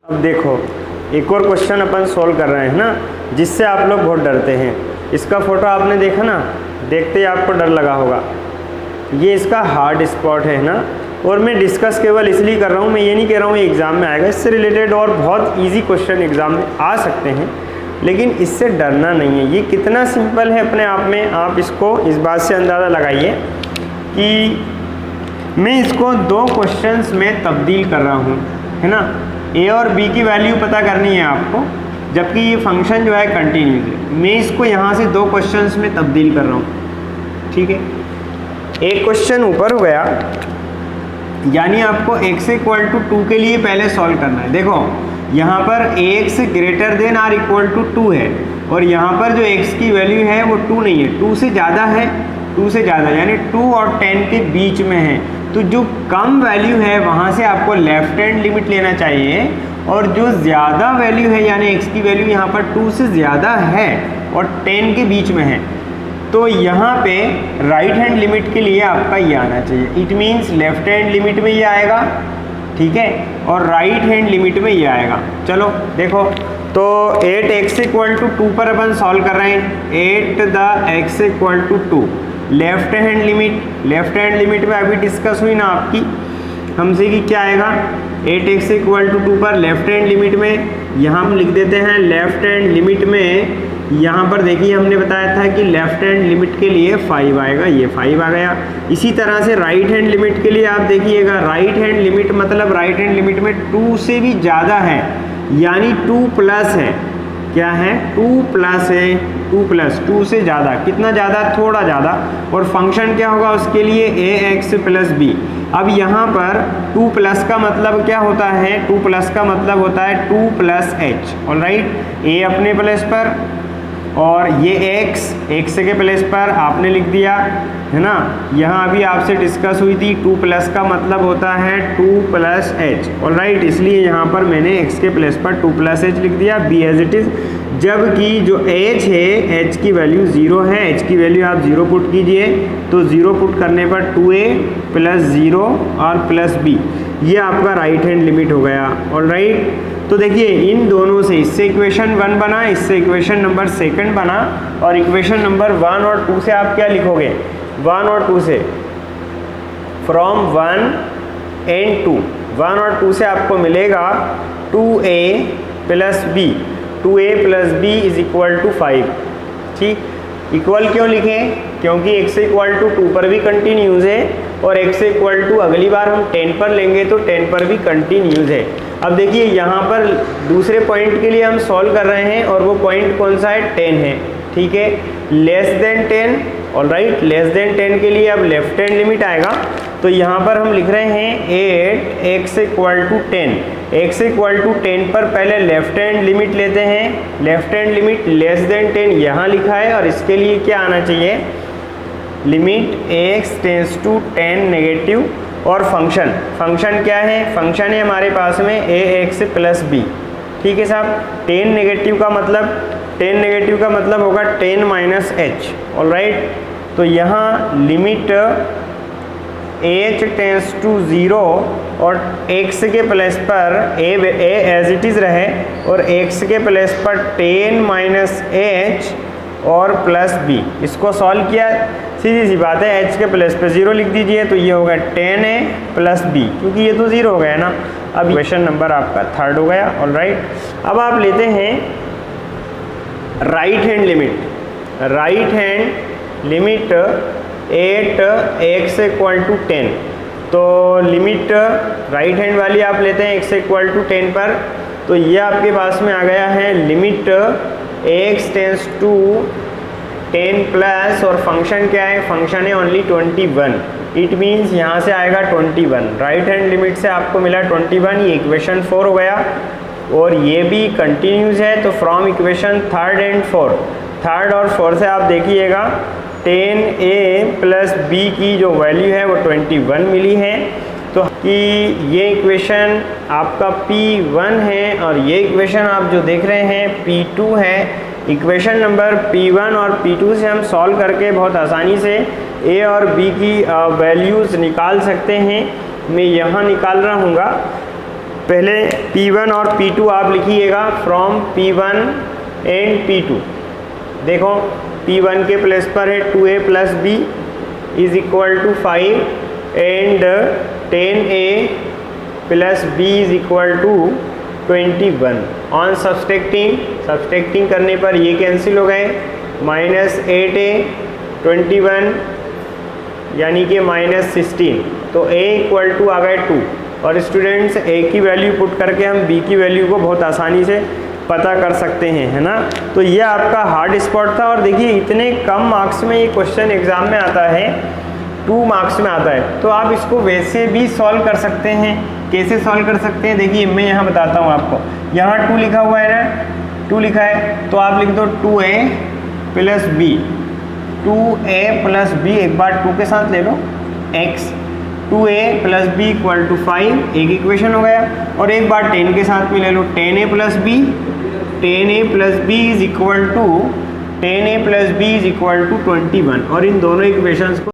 अब देखो एक और क्वेश्चन अपन सोल्व कर रहे हैं ना, जिससे आप लोग बहुत डरते हैं। इसका फोटो आपने देखा ना, देखते ही आपको डर लगा होगा। ये इसका हार्ड स्पॉट है ना, और मैं डिस्कस केवल इसलिए कर रहा हूँ, मैं ये नहीं कह रहा हूँ ये एग्ज़ाम में आएगा। इससे रिलेटेड और बहुत इजी क्वेश्चन एग्ज़ाम में आ सकते हैं, लेकिन इससे डरना नहीं है। ये कितना सिंपल है अपने आप में, आप इसको इस बात से अंदाज़ा लगाइए कि मैं इसको दो क्वेश्चंस में तब्दील कर रहा हूँ, है ना। ए और बी की वैल्यू पता करनी है आपको, जबकि ये फंक्शन जो है कंटिन्यूस है। मैं इसको यहाँ से दो क्वेश्चंस में तब्दील कर रहा हूँ, ठीक है। एक क्वेश्चन ऊपर हो गया, यानी आपको x इक्वल टू 2 के लिए पहले सॉल्व करना है। देखो यहाँ पर x greater than or equal to 2 है, और यहाँ पर जो x की वैल्यू है वो 2 नहीं है, 2 से ज़्यादा है। 2 से ज़्यादा यानी 2 और 10 के बीच में है। तो जो कम वैल्यू है वहाँ से आपको लेफ्ट हैंड लिमिट लेना चाहिए, और जो ज़्यादा वैल्यू है यानी x की वैल्यू यहाँ पर 2 से ज़्यादा है और 10 के बीच में है, तो यहाँ पे राइट हैंड लिमिट के लिए आपका ये आना चाहिए। It means left hand limit में ये आएगा, ठीक है, और राइट हैंड लिमिट में ये आएगा। चलो देखो, तो 8x इक्वल टू 2 पर अपन सॉल्व कर रहे हैं। 8 the x equal to 2, left hand limit में अभी डिस्कस हुई ना आपकी हमसे कि क्या आएगा। 8x इक्वल टू 2 पर लेफ्ट हैंड लिमिट में यहाँ हम लिख देते हैं लेफ्ट हैंड लिमिट में। यहाँ पर देखिए हमने बताया था कि लेफ्ट हैंड लिमिट के लिए 5 आएगा, ये 5 आ गया। इसी तरह से राइट हैंड लिमिट के लिए आप देखिएगा, राइट हैंड लिमिट मतलब राइट हैंड लिमिट में 2 से भी ज़्यादा है, यानी 2 प्लस है। क्या है? 2 प्लस है, 2 प्लस 2 से ज़्यादा। कितना ज़्यादा? थोड़ा ज़्यादा। और फंक्शन क्या होगा उसके लिए? ax plus B. अब यहाँ पर 2 प्लस का मतलब क्या होता है? 2 प्लस का मतलब होता है 2 प्लस एच। ऑलराइट, a अपने प्लेस पर और ये x के प्लेस पर आपने लिख दिया, है ना। यहाँ अभी आपसे डिस्कस हुई थी 2 प्लस का मतलब होता है 2 प्लस एच। ऑलराइट, इसलिए यहाँ पर मैंने x के प्लेस पर 2 प्लस एच लिख दिया, बी एज इट इज़। जबकि जो h है, h की वैल्यू 0 है, h की वैल्यू आप 0 पुट कीजिए, तो 0 पुट करने पर 2a प्लस 0 और प्लस b, ये आपका राइट हैंड लिमिट हो गया। ऑलराइट, तो देखिए इन दोनों से, इससे इक्वेशन 1 बना, इससे इक्वेशन नंबर 2 बना, और इक्वेशन नंबर 1 और 2 से आप क्या लिखोगे? 1 और 2 से, फ्रॉम 1 एंड 2, 1 और 2 से आपको मिलेगा 2a plus b, 2a plus b is equal to 5। ठीक, इक्वल क्यों लिखें? क्योंकि x इक्वल टू 2 पर भी कंटिन्यूज है, और x इक्वल टू अगली बार हम 10 पर लेंगे तो 10 पर भी कंटिन्यूज है। अब देखिए यहाँ पर दूसरे पॉइंट के लिए हम सॉल्व कर रहे हैं, और वो पॉइंट कौन सा है? 10 है, ठीक है। Less than 10, alright, less than 10 के लिए अब लेफ्ट हैंड लिमिट आएगा। तो यहाँ पर हम लिख रहे हैं 8x equal to 10, x equal to 10 पर पहले लेफ्ट हैंड लिमिट लेते हैं। Left hand limit less than 10 यहाँ लिखा है, और इसके लिए क्या आना चाहिए? Limit x tends to 10 negative, और फंक्शन क्या है? फंक्शन है हमारे पास में ax प्लस b, ठीक है साहब। 10 नेगेटिव का मतलब होगा 10 माइनस एच। ऑलराइट, तो यहाँ लिमिट h टेंस टू 0 और x के प्लेस पर a एज इट इज़ रहे, और x के प्लेस पर 10 माइनस एच और प्लस b। इसको सॉल्व किया, सीधी सी बात है, h के प्लेस पे 0 लिख दीजिए, तो ये होगा 10a प्लस b, क्योंकि ये तो 0 हो गया ना। अब क्वेश्चन नंबर आपका 3 हो गया। ऑलराइट, अब आप लेते हैं right hand limit 8x equal to 10। तो लिमिट राइट हैंड वाली आप लेते हैं x इक्वल टू 10 पर, तो ये आपके पास में आ गया है limit x tends to 10 plus, और फंक्शन क्या है? फंक्शन है ओनली 21। इट मीन्स यहाँ से आएगा 21, राइट हैंड लिमिट से आपको मिला 21, ये इक्वेशन 4 हो गया, और ये भी कंटिन्यूज है। तो फ्रॉम इक्वेशन 3 एंड 4, 3 और 4 से आप देखिएगा 10a प्लस b की जो वैल्यू है वो 21 मिली है। तो कि ये इक्वेशन आपका P1 है, और ये इक्वेशन आप जो देख रहे हैं P2 है। इक्वेशन नंबर P1 और P2 से हम सॉल्व करके बहुत आसानी से a और b की वैल्यूज़ निकाल सकते हैं। मैं यहाँ निकाल रहा हूँगा पहले P1 और P2 आप लिखिएगा फ्रॉम P1 एंड P2। देखो P1 के प्लेस पर है 2a plus b is equal to 5 and 10a plus b is equal to 21। On subtracting करने पर ये कैंसिल हो गए, माइनस 8a 21 यानी कि माइनस 16, तो a इक्वल टू आ गए 2। और स्टूडेंट्स a की वैल्यू पुट करके हम b की वैल्यू को बहुत आसानी से पता कर सकते हैं, है ना। तो ये आपका हार्ड स्पॉट था। और देखिए इतने कम मार्क्स में ये क्वेश्चन एग्ज़ाम में आता है, 2 मार्क्स में आता है, तो आप इसको वैसे भी सॉल्व कर सकते हैं। कैसे सॉल्व कर सकते हैं, देखिए मैं यहाँ बताता हूँ आपको। यहाँ 2 लिखा हुआ है ना, 2 लिखा है तो आप लिख दो 2a plus B, 2a plus B, एक बार 2 के साथ ले लो x, 2a plus b equal to 5, एक इक्वेशन हो गया। और एक बार 10 के साथ में ले लो 10a plus b, 10a plus b is equal to 10a plus b is equal to 21। और इन दोनों इक्वेशंस को